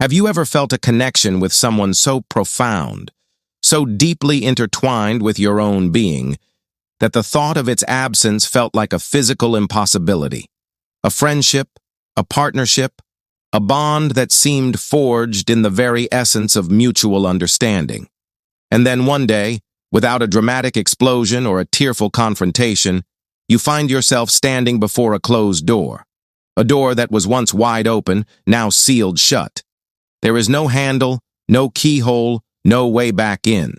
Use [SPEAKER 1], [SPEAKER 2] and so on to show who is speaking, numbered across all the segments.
[SPEAKER 1] Have you ever felt a connection with someone so profound, so deeply intertwined with your own being, that the thought of its absence felt like a physical impossibility? A friendship, a partnership, a bond that seemed forged in the very essence of mutual understanding. And then one day, without a dramatic explosion or a tearful confrontation, you find yourself standing before a closed door. A door that was once wide open, now sealed shut. There is no handle, no keyhole, no way back in.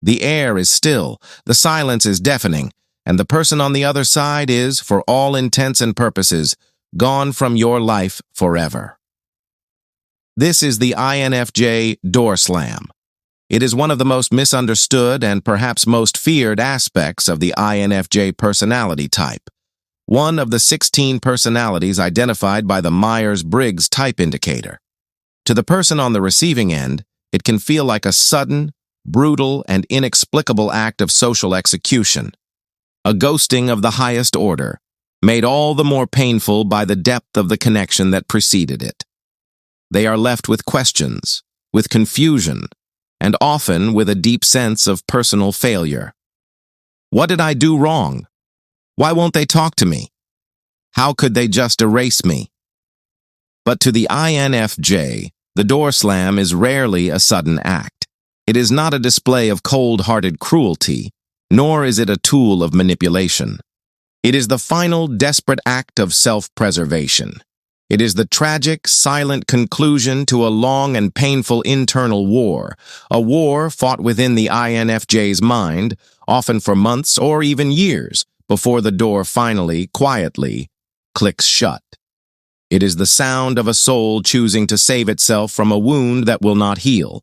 [SPEAKER 1] The air is still, the silence is deafening, and the person on the other side is, for all intents and purposes, gone from your life forever. This is the INFJ door slam. It is one of the most misunderstood and perhaps most feared aspects of the INFJ personality type, one of the 16 personalities identified by the Myers-Briggs type indicator. To the person on the receiving end, it can feel like a sudden, brutal, and inexplicable act of social execution, a ghosting of the highest order, made all the more painful by the depth of the connection that preceded it. They are left with questions, with confusion, and often with a deep sense of personal failure. What did I do wrong? Why won't they talk to me? How could they just erase me? But to the INFJ, the door slam is rarely a sudden act. It is not a display of cold-hearted cruelty, nor is it a tool of manipulation. It is the final, desperate act of self-preservation. It is the tragic, silent conclusion to a long and painful internal war, a war fought within the INFJ's mind, often for months or even years, before the door finally, quietly, clicks shut. It is the sound of a soul choosing to save itself from a wound that will not heal.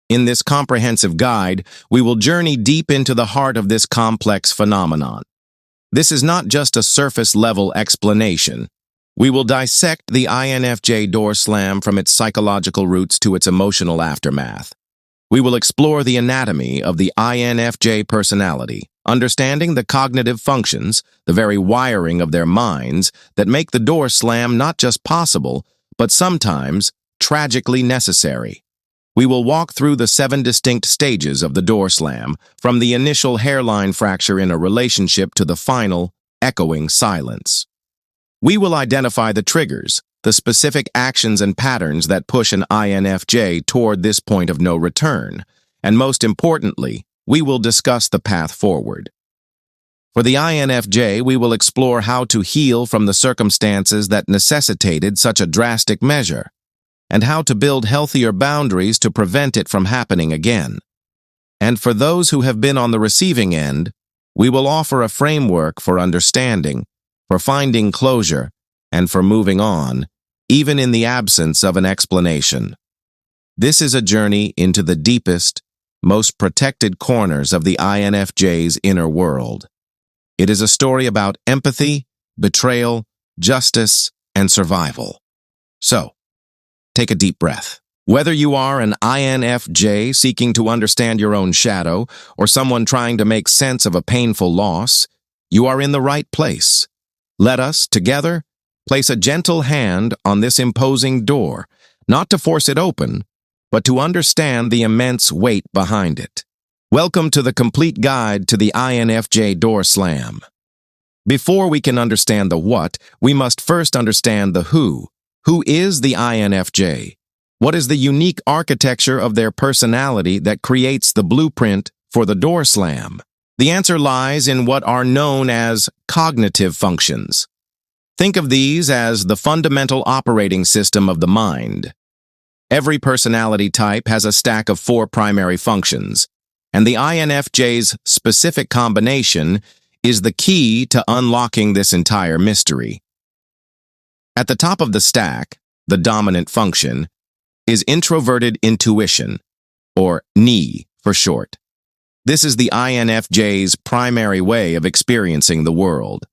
[SPEAKER 1] In this comprehensive guide, we will journey deep into the heart of this complex phenomenon. This is not just a surface-level explanation. We will dissect the INFJ door slam from its psychological roots to its emotional aftermath. We will explore the anatomy of the INFJ personality, understanding the cognitive functions, the very wiring of their minds, that make the door slam not just possible, but sometimes tragically necessary. We will walk through the 7 distinct stages of the door slam, from the initial hairline fracture in a relationship to the final, echoing silence. We will identify the triggers, the specific actions and patterns that push an INFJ toward this point of no return, and most importantly, we will discuss the path forward. For the INFJ, we will explore how to heal from the circumstances that necessitated such a drastic measure, and how to build healthier boundaries to prevent it from happening again. And for those who have been on the receiving end, we will offer a framework for understanding, for finding closure, and for moving on, even in the absence of an explanation. This is a journey into the deepest, most protected corners of the INFJ's inner world. It is a story about empathy, betrayal, justice, and survival. So, take a deep breath. Whether you are an INFJ seeking to understand your own shadow or someone trying to make sense of a painful loss, you are in the right place. Let us, together, place a gentle hand on this imposing door, not to force it open, but to understand the immense weight behind it. Welcome to the complete guide to the INFJ door slam. Before we can understand the what, we must first understand the who. Who is the INFJ? What is the unique architecture of their personality that creates the blueprint for the door slam? The answer lies in what are known as cognitive functions. Think of these as the fundamental operating system of the mind. Every personality type has a stack of 4 primary functions, and the INFJ's specific combination is the key to unlocking this entire mystery. At the top of the stack, the dominant function, is introverted intuition, or NI for short. This is the INFJ's primary way of experiencing the world.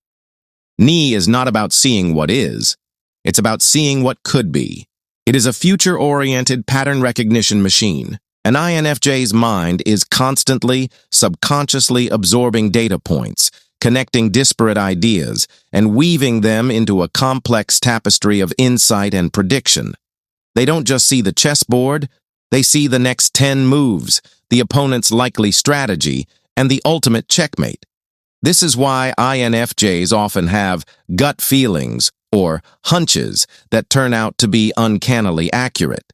[SPEAKER 1] NI is not about seeing what is, it's about seeing what could be. It is a future-oriented pattern recognition machine. An INFJ's mind is constantly, subconsciously absorbing data points, connecting disparate ideas, and weaving them into a complex tapestry of insight and prediction. They don't just see the chessboard, they see the next 10 moves, the opponent's likely strategy, and the ultimate checkmate. This is why INFJs often have gut feelings or hunches that turn out to be uncannily accurate.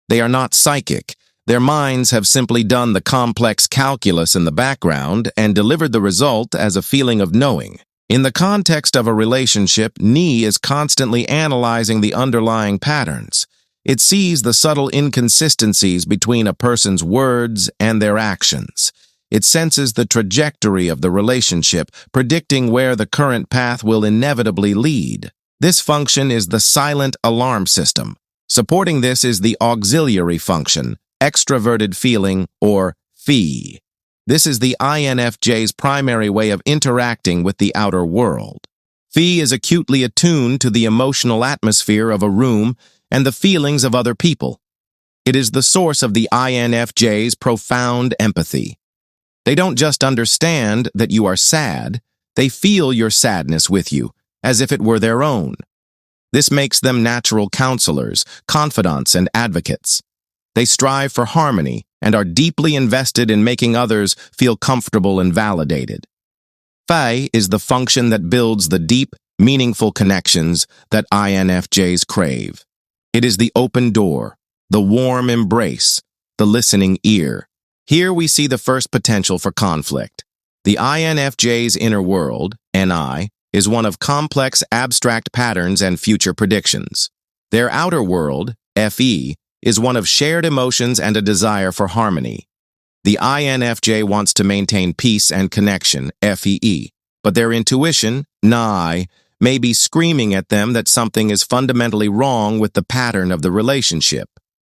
[SPEAKER 1] They are not psychic. Their minds have simply done the complex calculus in the background and delivered the result as a feeling of knowing. In the context of a relationship, Ni is constantly analyzing the underlying patterns. It sees the subtle inconsistencies between a person's words and their actions. It senses the trajectory of the relationship, predicting where the current path will inevitably lead. This function is the silent alarm system. Supporting this is the auxiliary function, extroverted feeling, or FE. This is the INFJ's primary way of interacting with the outer world. FE is acutely attuned to the emotional atmosphere of a room and the feelings of other people. It is the source of the INFJ's profound empathy. They don't just understand that you are sad, they feel your sadness with you, as if it were their own. This makes them natural counselors, confidants, and advocates. They strive for harmony and are deeply invested in making others feel comfortable and validated. Phi is the function that builds the deep, meaningful connections that INFJs crave. It is the open door, the warm embrace, the listening ear. Here we see the first potential for conflict. The INFJ's inner world, NI, is one of complex abstract patterns and future predictions. Their outer world, FE, is one of shared emotions and a desire for harmony. The INFJ wants to maintain peace and connection, FEE, but their intuition, NI, may be screaming at them that something is fundamentally wrong with the pattern of the relationship.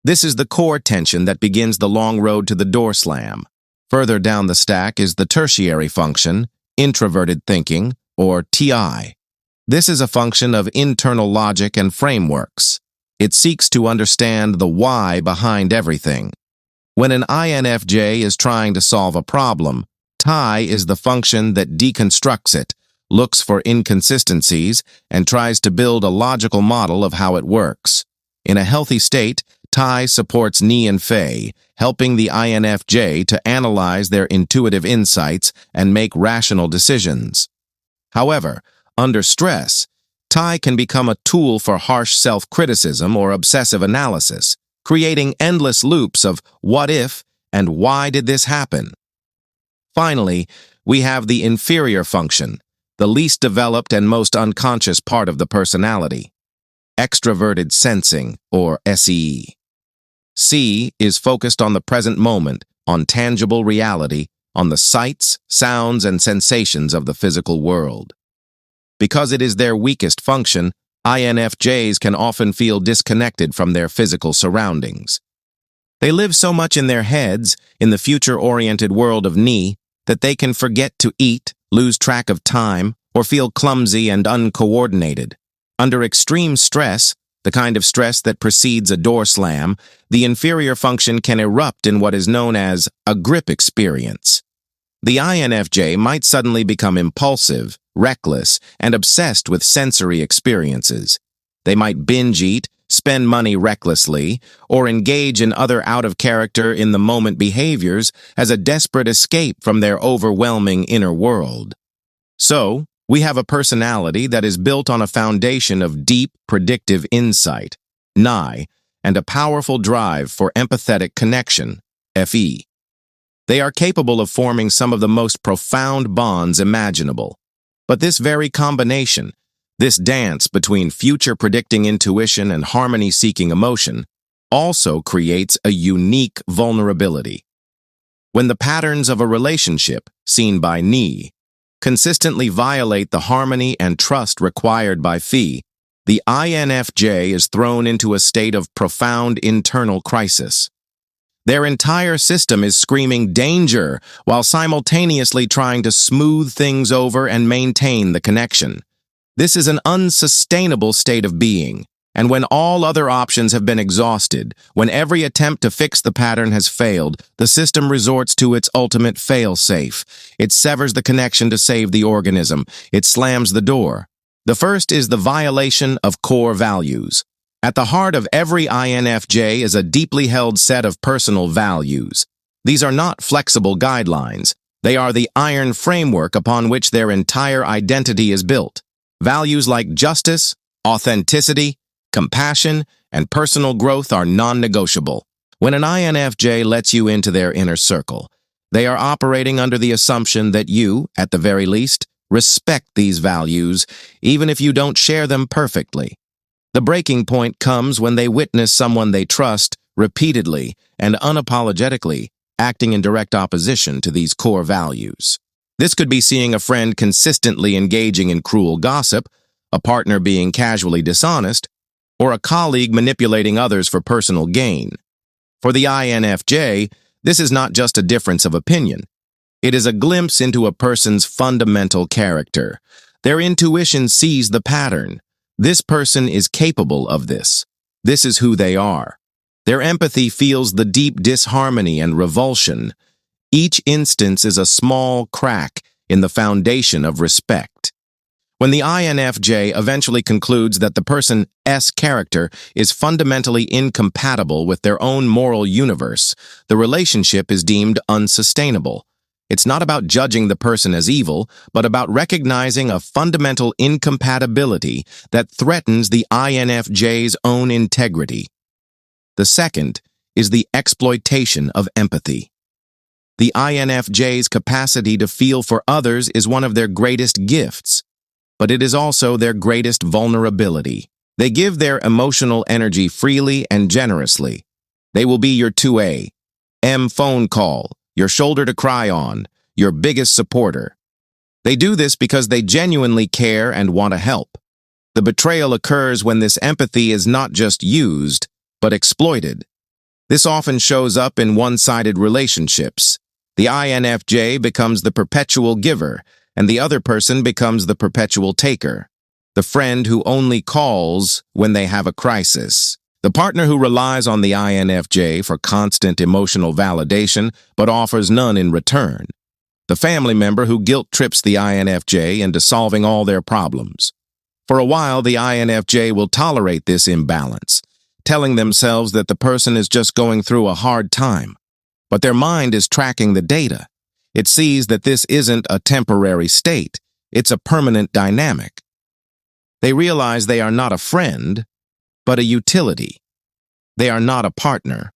[SPEAKER 1] This is the core tension that begins the long road to the door slam. Further down the stack is the tertiary function, introverted thinking, or TI. This is a function of internal logic and frameworks. It seeks to understand the why behind everything. When an INFJ is trying to solve a problem, TI is the function that deconstructs it, looks for inconsistencies, and tries to build a logical model of how it works. In a healthy state, TI supports Ni and Fei, helping the INFJ to analyze their intuitive insights and make rational decisions. However, under stress, TI can become a tool for harsh self-criticism or obsessive analysis, creating endless loops of what if and why did this happen. Finally, we have the inferior function, the least developed and most unconscious part of the personality, extroverted sensing, or SE. C is focused on the present moment, on tangible reality, on the sights, sounds, and sensations of the physical world. Because it is their weakest function, INFJs can often feel disconnected from their physical surroundings. They live so much in their heads, in the future-oriented world of Ni, that they can forget to eat, lose track of time, or feel clumsy and uncoordinated. Under extreme stress, the kind of stress that precedes a door slam, the inferior function can erupt in what is known as a grip experience. The INFJ might suddenly become impulsive, reckless, and obsessed with sensory experiences. They might binge eat, spend money recklessly, or engage in other out-of-character in-the-moment behaviors as a desperate escape from their overwhelming inner world. So, we have a personality that is built on a foundation of deep, predictive insight, Ni, and a powerful drive for empathetic connection, FE. They are capable of forming some of the most profound bonds imaginable. But this very combination, this dance between future-predicting intuition and harmony-seeking emotion, also creates a unique vulnerability. When the patterns of a relationship, seen by Ni, consistently violate the harmony and trust required by Phi, the INFJ is thrown into a state of profound internal crisis. Their entire system is screaming danger while simultaneously trying to smooth things over and maintain the connection. This is an unsustainable state of being, and when all other options have been exhausted, when every attempt to fix the pattern has failed, the system resorts to its ultimate fail-safe. It severs the connection to save the organism. It slams the door. The first is the violation of core values. At the heart of every INFJ is a deeply held set of personal values. These are not flexible guidelines. They are the iron framework upon which their entire identity is built. Values like justice, authenticity, compassion, and personal growth are non-negotiable. When an INFJ lets you into their inner circle, they are operating under the assumption that you, at the very least, respect these values, even if you don't share them perfectly. The breaking point comes when they witness someone they trust repeatedly and unapologetically acting in direct opposition to these core values. This could be seeing a friend consistently engaging in cruel gossip, a partner being casually dishonest, or a colleague manipulating others for personal gain. For the INFJ, this is not just a difference of opinion. It is a glimpse into a person's fundamental character. Their intuition sees the pattern. This person is capable of this. This is who they are. Their empathy feels the deep disharmony and revulsion. Each instance is a small crack in the foundation of respect. When the INFJ eventually concludes that the person's character is fundamentally incompatible with their own moral universe, the relationship is deemed unsustainable. It's not about judging the person as evil, but about recognizing a fundamental incompatibility that threatens the INFJ's own integrity. The second is the exploitation of empathy. The INFJ's capacity to feel for others is one of their greatest gifts, but it is also their greatest vulnerability. They give their emotional energy freely and generously. They will be your 2A, M phone call, your shoulder to cry on, your biggest supporter. They do this because they genuinely care and want to help. The betrayal occurs when this empathy is not just used, but exploited. This often shows up in one-sided relationships. The INFJ becomes the perpetual giver, and the other person becomes the perpetual taker. The friend who only calls when they have a crisis. The partner who relies on the INFJ for constant emotional validation, but offers none in return. The family member who guilt-trips the INFJ into solving all their problems. For a while, the INFJ will tolerate this imbalance, telling themselves that the person is just going through a hard time. But their mind is tracking the data. It sees that this isn't a temporary state, it's a permanent dynamic. They realize they are not a friend, but a utility. They are not a partner,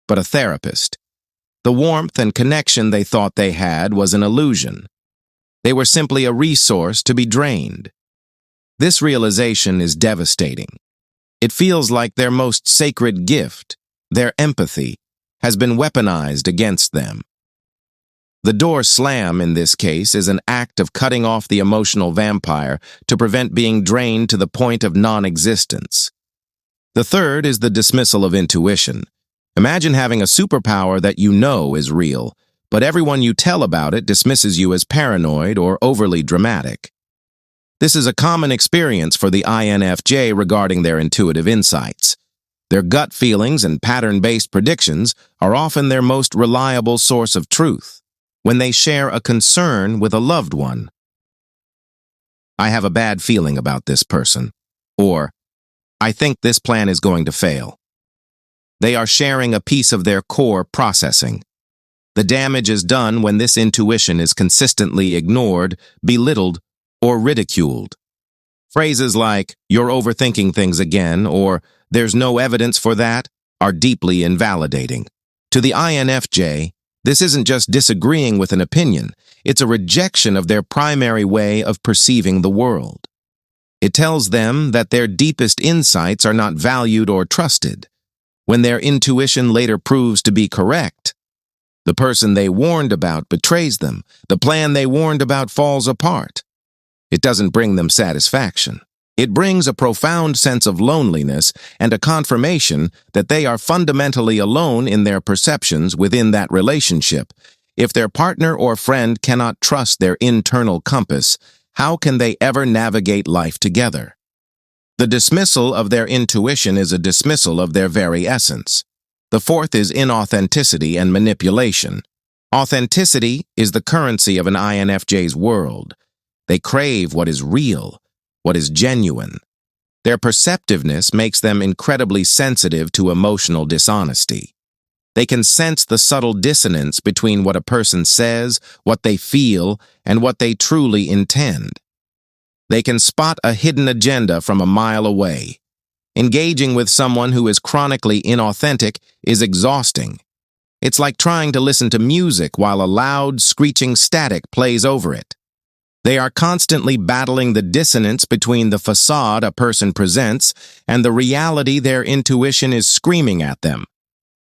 [SPEAKER 1] but a therapist. The warmth and connection they thought they had was an illusion. They were simply a resource to be drained. This realization is devastating. It feels like their most sacred gift, their empathy, has been weaponized against them. The door slam in this case is an act of cutting off the emotional vampire to prevent being drained to the point of non-existence. The third is the dismissal of intuition. Imagine having a superpower that you know is real, but everyone you tell about it dismisses you as paranoid or overly dramatic. This is a common experience for the INFJ regarding their intuitive insights. Their gut feelings and pattern-based predictions are often their most reliable source of truth. When they share a concern with a loved one, I have a bad feeling about this person, or I think this plan is going to fail. They are sharing a piece of their core processing. The damage is done when this intuition is consistently ignored, belittled, or ridiculed. Phrases like, "You're overthinking things again," or "There's no evidence for that," are deeply invalidating. To the INFJ, this isn't just disagreeing with an opinion, it's a rejection of their primary way of perceiving the world. It tells them that their deepest insights are not valued or trusted. When their intuition later proves to be correct, the person they warned about betrays them. The plan they warned about falls apart. It doesn't bring them satisfaction. It brings a profound sense of loneliness and a confirmation that they are fundamentally alone in their perceptions within that relationship. If their partner or friend cannot trust their internal compass, how can they ever navigate life together? The dismissal of their intuition is a dismissal of their very essence. The fourth is inauthenticity and manipulation. Authenticity is the currency of an INFJ's world. They crave what is real, what is genuine. Their perceptiveness makes them incredibly sensitive to emotional dishonesty. They can sense the subtle dissonance between what a person says, what they feel, and what they truly intend. They can spot a hidden agenda from a mile away. Engaging with someone who is chronically inauthentic is exhausting. It's like trying to listen to music while a loud, screeching static plays over it. They are constantly battling the dissonance between the facade a person presents and the reality their intuition is screaming at them.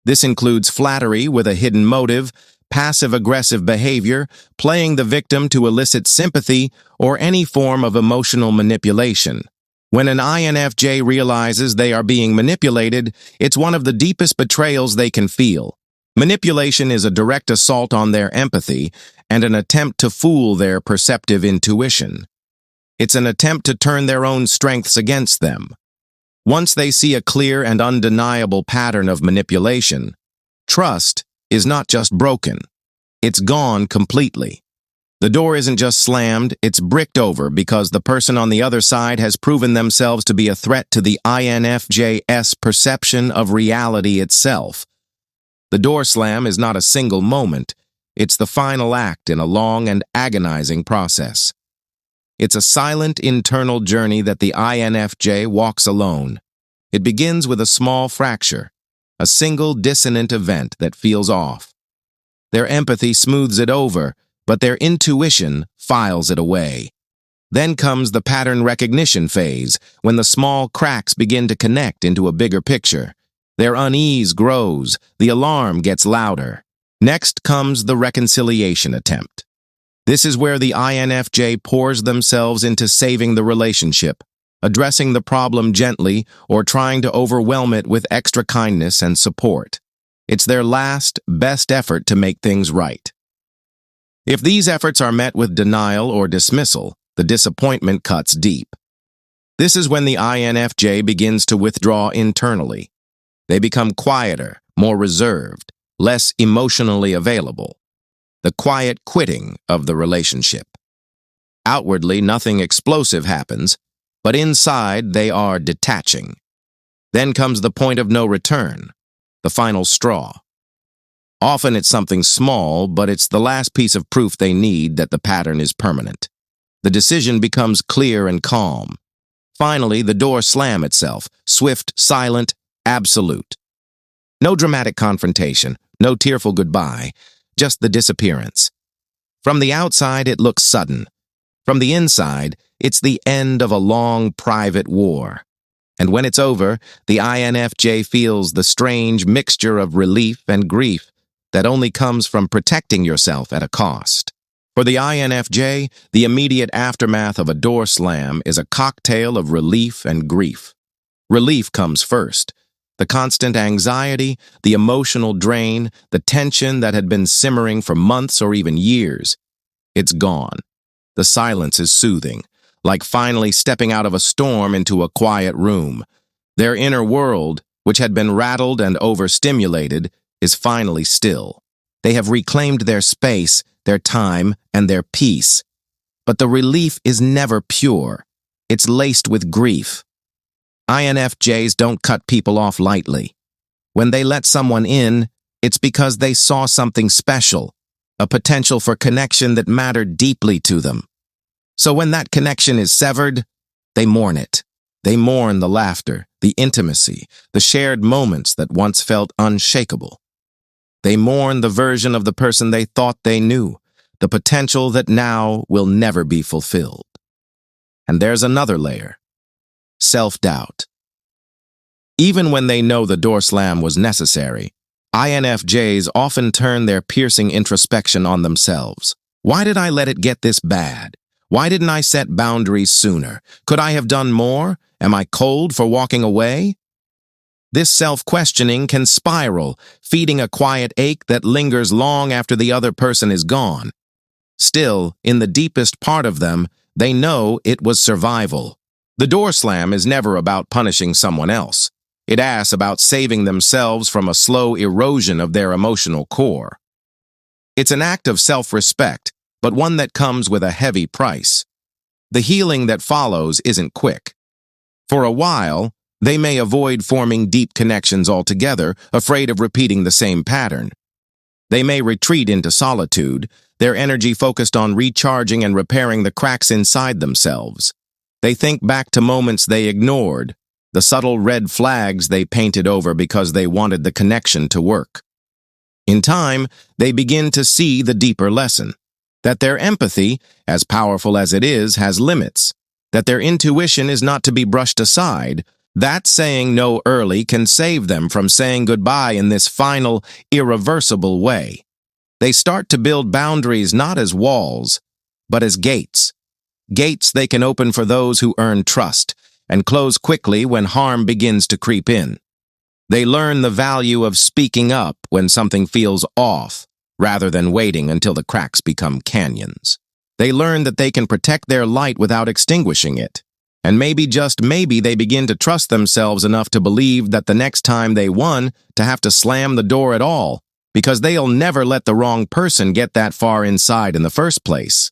[SPEAKER 1] This includes flattery with a hidden motive, passive-aggressive behavior, playing the victim to elicit sympathy, or any form of emotional manipulation. When an INFJ realizes they are being manipulated, it's one of the deepest betrayals they can feel. Manipulation is a direct assault on their empathy and an attempt to fool their perceptive intuition. It's an attempt to turn their own strengths against them. Once they see a clear and undeniable pattern of manipulation, trust is not just broken, it's gone completely. The door isn't just slammed, it's bricked over because the person on the other side has proven themselves to be a threat to the INFJ's perception of reality itself. The door slam is not a single moment, it's the final act in a long and agonizing process. It's a silent internal journey that the INFJ walks alone. It begins with a small fracture, a single dissonant event that feels off. Their empathy smooths it over, but their intuition files it away. Then comes the pattern recognition phase, when the small cracks begin to connect into a bigger picture. Their unease grows, the alarm gets louder. Next comes the reconciliation attempt. This is where the INFJ pours themselves into saving the relationship, addressing the problem gently or trying to overwhelm it with extra kindness and support. It's their last, best effort to make things right. If these efforts are met with denial or dismissal, the disappointment cuts deep. This is when the INFJ begins to withdraw internally. They become quieter, more reserved, less emotionally available. The quiet quitting of the relationship. Outwardly, nothing explosive happens, but inside they are detaching. Then comes the point of no return, the final straw. Often it's something small, but it's the last piece of proof they need that the pattern is permanent. The decision becomes clear and calm. Finally, the door slams itself, swift, silent, absolute. No dramatic confrontation, no tearful goodbye, just the disappearance. From the outside, it looks sudden. From the inside, it's the end of a long, private war. And when it's over, the INFJ feels the strange mixture of relief and grief that only comes from protecting yourself at a cost. For the INFJ, the immediate aftermath of a door slam is a cocktail of relief and grief. Relief comes first. The constant anxiety, the emotional drain, the tension that had been simmering for months or even years. It's gone. The silence is soothing, like finally stepping out of a storm into a quiet room. Their inner world, which had been rattled and overstimulated, is finally still. They have reclaimed their space, their time, and their peace. But the relief is never pure. It's laced with grief. INFJs don't cut people off lightly. When they let someone in, it's because they saw something special, a potential for connection that mattered deeply to them. So when that connection is severed, they mourn it. They mourn the laughter, the intimacy, the shared moments that once felt unshakable. They mourn the version of the person they thought they knew, the potential that now will never be fulfilled. And there's another layer. Self-doubt. Even when they know the door slam was necessary, INFJs often turn their piercing introspection on themselves. Why did I let it get this bad? Why didn't I set boundaries sooner? Could I have done more? Am I cold for walking away? This self-questioning can spiral, feeding a quiet ache that lingers long after the other person is gone. Still, in the deepest part of them, they know it was survival. The door slam is never about punishing someone else. It asks about saving themselves from a slow erosion of their emotional core. It's an act of self-respect, but one that comes with a heavy price. The healing that follows isn't quick. For a while, they may avoid forming deep connections altogether, afraid of repeating the same pattern. They may retreat into solitude, their energy focused on recharging and repairing the cracks inside themselves. They think back to moments they ignored, the subtle red flags they painted over because they wanted the connection to work. In time, they begin to see the deeper lesson, that their empathy, as powerful as it is, has limits, that their intuition is not to be brushed aside. That saying no early can save them from saying goodbye in this final, irreversible way. They start to build boundaries not as walls, but as gates. Gates they can open for those who earn trust, and close quickly when harm begins to creep in. They learn the value of speaking up when something feels off, rather than waiting until the cracks become canyons. They learn that they can protect their light without extinguishing it. And maybe, just maybe, they begin to trust themselves enough to believe that the next time they want to have to slam the door at all, because they'll never let the wrong person get that far inside in the first place.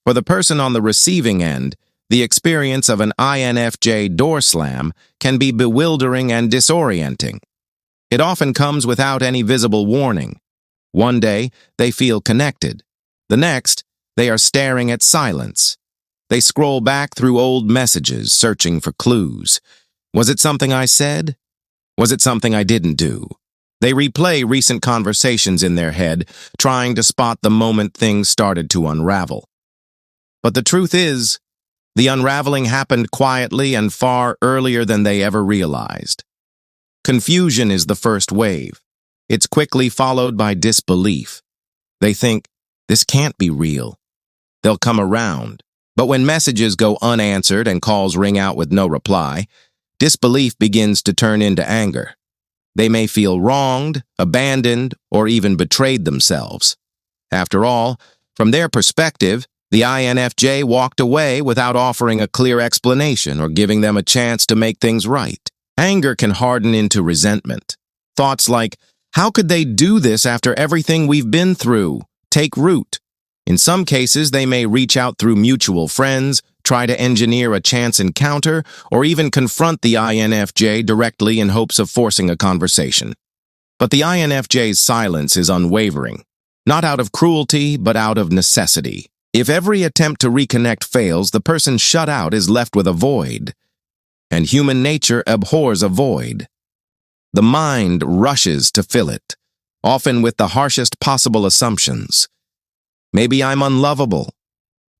[SPEAKER 1] For the person on the receiving end, the experience of an INFJ door slam can be bewildering and disorienting. It often comes without any visible warning. One day, they feel connected. The next, they are staring at silence. They scroll back through old messages, searching for clues. Was it something I said? Was it something I didn't do? They replay recent conversations in their head, trying to spot the moment things started to unravel. But the truth is, the unraveling happened quietly and far earlier than they ever realized. Confusion is the first wave. It's quickly followed by disbelief. They think, this can't be real. They'll come around. But when messages go unanswered and calls ring out with no reply, disbelief begins to turn into anger. They may feel wronged, abandoned, or even betrayed themselves. After all, from their perspective, the INFJ walked away without offering a clear explanation or giving them a chance to make things right. Anger can harden into resentment. Thoughts like, how could they do this after everything we've been through? Take root. In some cases, they may reach out through mutual friends, try to engineer a chance encounter, or even confront the INFJ directly in hopes of forcing a conversation. But the INFJ's silence is unwavering, not out of cruelty, but out of necessity. If every attempt to reconnect fails, the person shut out is left with a void. And human nature abhors a void. The mind rushes to fill it, often with the harshest possible assumptions. Maybe I'm unlovable.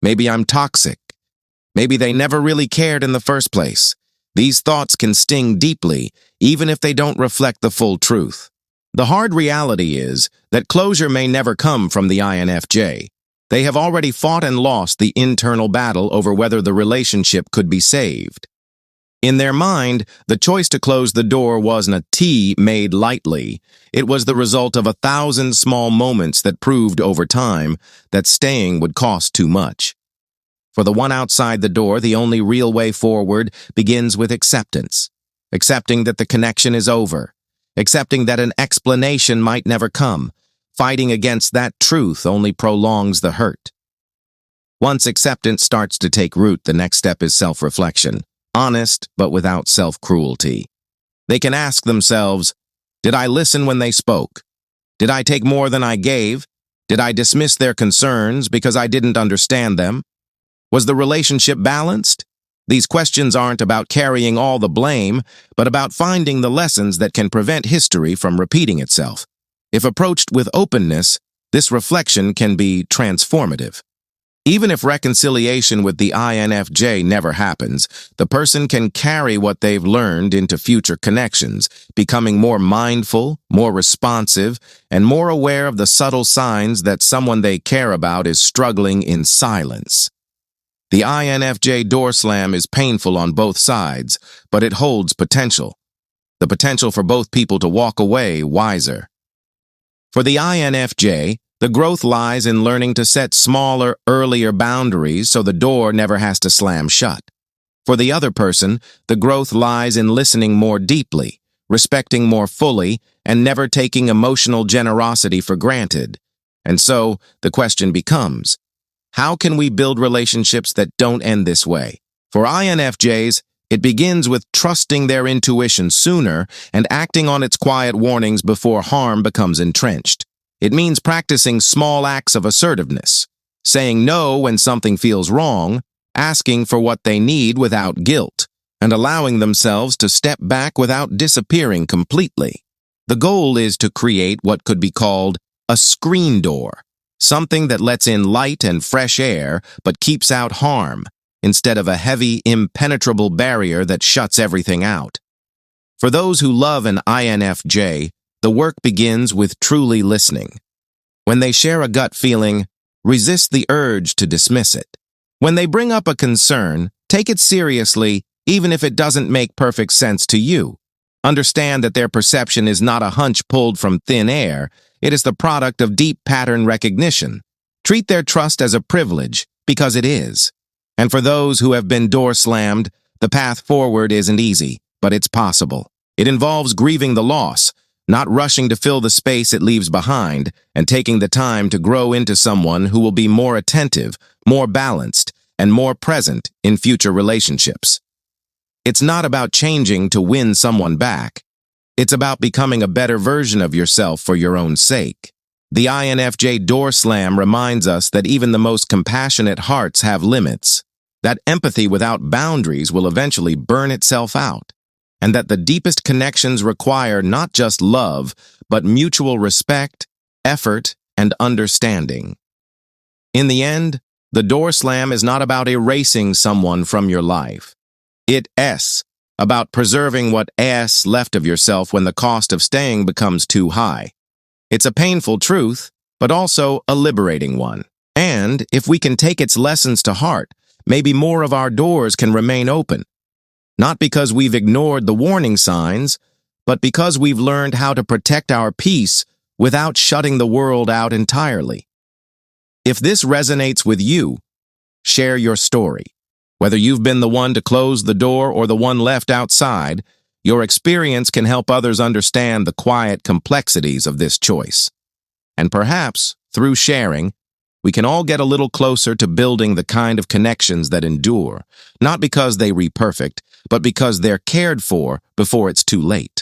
[SPEAKER 1] Maybe I'm toxic. Maybe they never really cared in the first place. These thoughts can sting deeply, even if they don't reflect the full truth. The hard reality is that closure may never come from the INFJ. They have already fought and lost the internal battle over whether the relationship could be saved. In their mind, the choice to close the door wasn't a tea made lightly. It was the result of 1,000 small moments that proved over time that staying would cost too much. For the one outside the door, the only real way forward begins with acceptance. Accepting that the connection is over. Accepting that an explanation might never come. Fighting against that truth only prolongs the hurt. Once acceptance starts to take root, the next step is self-reflection. Honest, but without self-cruelty. They can ask themselves, did I listen when they spoke? Did I take more than I gave? Did I dismiss their concerns because I didn't understand them? Was the relationship balanced? These questions aren't about carrying all the blame, but about finding the lessons that can prevent history from repeating itself. If approached with openness, this reflection can be transformative. Even if reconciliation with the INFJ never happens, the person can carry what they've learned into future connections, becoming more mindful, more responsive, and more aware of the subtle signs that someone they care about is struggling in silence. The INFJ door slam is painful on both sides, but it holds potential. The potential for both people to walk away wiser. For the INFJ, the growth lies in learning to set smaller, earlier boundaries so the door never has to slam shut. For the other person, the growth lies in listening more deeply, respecting more fully, and never taking emotional generosity for granted. And so, the question becomes, how can we build relationships that don't end this way? For INFJs, It begins with trusting their intuition sooner and acting on its quiet warnings before harm becomes entrenched. It means practicing small acts of assertiveness, saying no when something feels wrong, asking for what they need without guilt, and allowing themselves to step back without disappearing completely. The goal is to create what could be called a screen door, something that lets in light and fresh air but keeps out harm, instead of a heavy, impenetrable barrier that shuts everything out. For those who love an INFJ, the work begins with truly listening. When they share a gut feeling, resist the urge to dismiss it. When they bring up a concern, take it seriously, even if it doesn't make perfect sense to you. Understand that their perception is not a hunch pulled from thin air. It is the product of deep pattern recognition. Treat their trust as a privilege, because it is. And for those who have been door slammed, the path forward isn't easy, but it's possible. It involves grieving the loss, not rushing to fill the space it leaves behind, and taking the time to grow into someone who will be more attentive, more balanced, and more present in future relationships. It's not about changing to win someone back. It's about becoming a better version of yourself for your own sake. The INFJ door slam reminds us that even the most compassionate hearts have limits, that empathy without boundaries will eventually burn itself out, and that the deepest connections require not just love, but mutual respect, effort, and understanding. In the end, the door slam is not about erasing someone from your life. It's about preserving what is left of yourself when the cost of staying becomes too high. It's a painful truth, but also a liberating one. And if we can take its lessons to heart, maybe more of our doors can remain open. Not because we've ignored the warning signs, but because we've learned how to protect our peace without shutting the world out entirely. If this resonates with you, share your story. Whether you've been the one to close the door or the one left outside, your experience can help others understand the quiet complexities of this choice. And perhaps, through sharing, we can all get a little closer to building the kind of connections that endure, not because they re-perfect, but because they're cared for before it's too late.